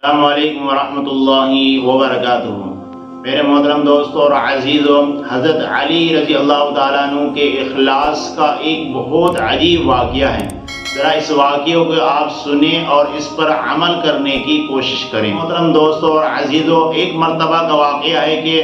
السلام علیکم ورحمۃ اللہ وبرکاتہ۔ میرے محترم دوستوں اور عزیزوں، حضرت علی رضی اللہ تعالیٰ عنہ کے اخلاص کا ایک بہت عجیب واقعہ ہے۔ ذرا اس واقعے کو آپ سنیں اور اس پر عمل کرنے کی کوشش کریں۔ محترم دوستوں اور عزیزوں، ایک مرتبہ کا واقعہ ہے کہ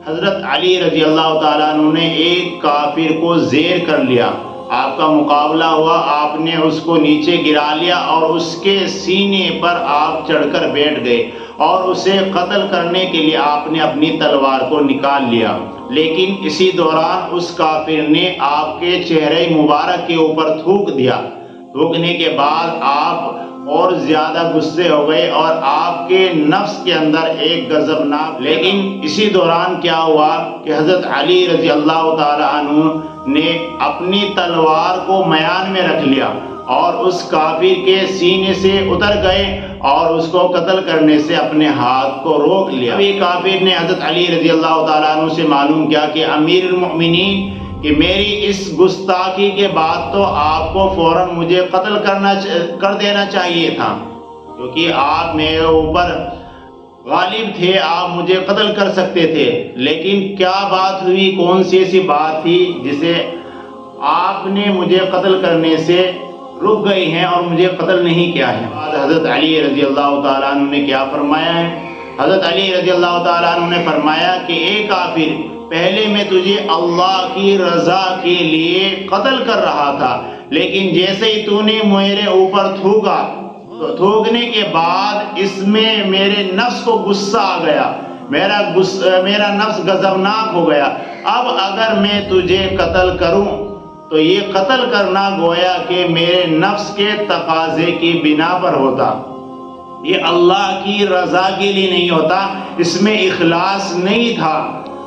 حضرت علی رضی اللہ تعالیٰ عنہ نے ایک کافر کو زیر کر لیا۔ آپ کا مقابلہ ہوا، آپ نے اس کو نیچے گرا لیا اور اس کے سینے پر آپ چڑھ کر بیٹھ گئے اور اسے قتل کرنے کے لیے آپ نے اپنی تلوار کو نکال لیا، لیکن اسی دوران اس کافر نے آپ کے چہرے مبارک کے اوپر تھوک دیا۔ تھوکنے کے بعد آپ اور زیادہ غصے ہو گئے اور آپ کے نفس کے اندر ایک غضبناک، لیکن اسی دوران کیا ہوا کہ حضرت علی رضی اللہ تعالی عنہ نے اپنی تلوار کو میان میں رکھ لیا اور اس کافر کے سینے سے اتر گئے اور اس کو قتل کرنے سے اپنے ہاتھ کو روک لیا۔ ابھی کافر نے حضرت علی رضی اللہ تعالیٰ عنہ سے معلوم کیا کہ امیر المؤمنین، کہ میری اس گستاخی کے بعد تو آپ کو فوراً مجھے قتل کر دینا چاہیے تھا، کیونکہ آپ میرے اوپر غالب تھے، آپ مجھے قتل کر سکتے تھے، لیکن کیا بات ہوئی، کون سی ایسی بات تھی جسے آپ نے مجھے قتل کرنے سے رک گئے ہیں اور مجھے قتل نہیں کیا ہے؟ حضرت علی رضی اللہ تعالیٰ عنہ نے کیا فرمایا ہے؟ حضرت علی رضی اللہ تعالیٰ عنہ نے فرمایا کہ اے کافر، پہلے میں تجھے اللہ کی رضا کے لیے قتل کر رہا تھا، لیکن جیسے ہی تو نے میرے اوپر تھوکا تو تھوکنے کے بعد اس میں میرے نفس کو غصہ آ گیا، میرا نفس غضبناک ہو گیا۔ اب اگر میں تجھے قتل کروں تو یہ قتل کرنا گویا کہ میرے نفس کے تقاضے کی بنا پر ہوتا، یہ اللہ کی رضا کے لیے نہیں ہوتا، اس میں اخلاص نہیں تھا،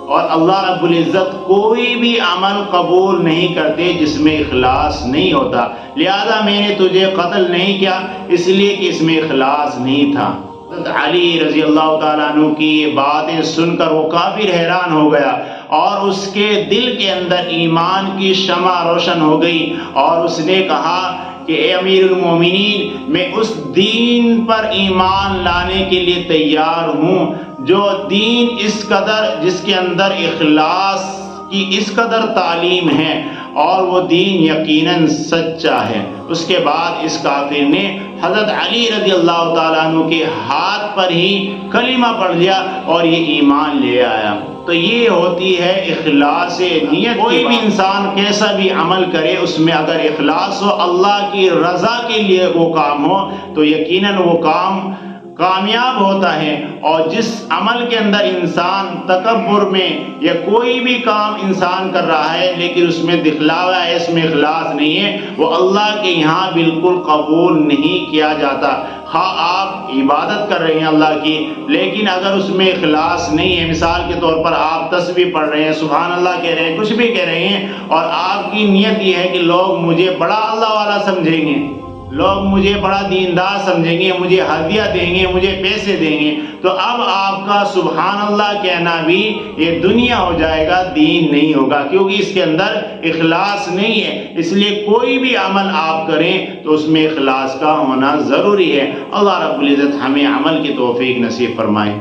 اور اللہ رب العزت کوئی بھی عمل قبول نہیں کرتے جس میں اخلاص نہیں ہوتا، لہذا میں نے تجھے قتل نہیں کیا اس لیے کہ اس میں اخلاص نہیں تھا۔ حضرت علی رضی اللہ تعالیٰ عنہ کی یہ باتیں سن کر وہ کافر حیران ہو گیا اور اس کے دل کے اندر ایمان کی شمع روشن ہو گئی اور اس نے کہا کہ اے امیر المومنین، میں اس دین پر ایمان لانے کے لیے تیار ہوں جو دین جس کے اندر اخلاص کی اس قدر تعلیم ہے اور وہ دین یقیناً سچا ہے۔ اس کے بعد اس کافر نے حضرت علی رضی اللہ تعالیٰ عنہ کے ہاتھ پر ہی کلمہ پڑھ لیا اور یہ ایمان لے آیا۔ تو یہ ہوتی ہے اخلاص نیت۔ کوئی بھی انسان کیسا بھی عمل کرے، اس میں اگر اخلاص ہو، اللہ کی رضا کے لیے وہ کام ہو، تو یقیناً وہ کام کامیاب ہوتا ہے۔ اور جس عمل کے اندر انسان تکبر میں یا کوئی بھی کام انسان کر رہا ہے لیکن اس میں دکھلاوا ہے، اس میں اخلاص نہیں ہے، وہ اللہ کے یہاں بالکل قبول نہیں کیا جاتا۔ ہاں، آپ عبادت کر رہے ہیں اللہ کی، لیکن اگر اس میں اخلاص نہیں ہے، مثال کے طور پر آپ تسبیح پڑھ رہے ہیں، سبحان اللہ کہہ رہے ہیں، کچھ بھی کہہ رہے ہیں، اور آپ کی نیت یہ ہے کہ لوگ مجھے بڑا اللہ والا سمجھیں گے، لوگ مجھے بڑا دیندار سمجھیں گے، مجھے ہدیہ دیں گے، مجھے پیسے دیں گے، تو اب آپ کا سبحان اللہ کہنا بھی یہ دنیا ہو جائے گا، دین نہیں ہوگا، کیونکہ اس کے اندر اخلاص نہیں ہے۔ اس لیے کوئی بھی عمل آپ کریں تو اس میں اخلاص کا ہونا ضروری ہے۔ اللہ رب العزت ہمیں عمل کی توفیق نصیب فرمائے۔